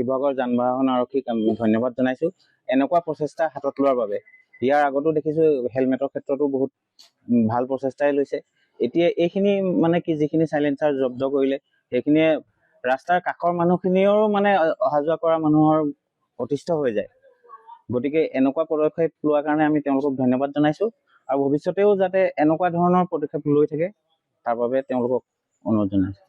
বিভাগৰ যান বাহন আৰক্ষীক আমি ধন্যবাদ জনাইছো এনেকুৱা প্ৰচেষ্টা হাতত লোৱাৰ বাবে। ইয়াৰ আগতো দেখিছো হেলমেটৰ ক্ষেত্ৰতো বহুত ভাল প্ৰচেষ্টাই লৈছে। এতিয়া এইখিনি মানে কি যিখিনি সাইলেন্সাৰ জব্দ কৰিলে সেইখিনিয়ে ৰাস্তাৰ কাষৰ মানুহখিনিও মানে অহা যোৱা কৰা মানুহৰ অতিষ্ঠ হৈ যায়। গতিকে এনেকুৱা পদক্ষেপ লোৱাৰ কাৰণে আমি তেওঁলোকক ধন্যবাদ জনাইছো আৰু ভৱিষ্যতেও যাতে এনেকুৱা ধৰণৰ পদক্ষেপ লৈ থাকে তাৰ বাবে তেওঁলোকক অনুৰোধ জনাইছো।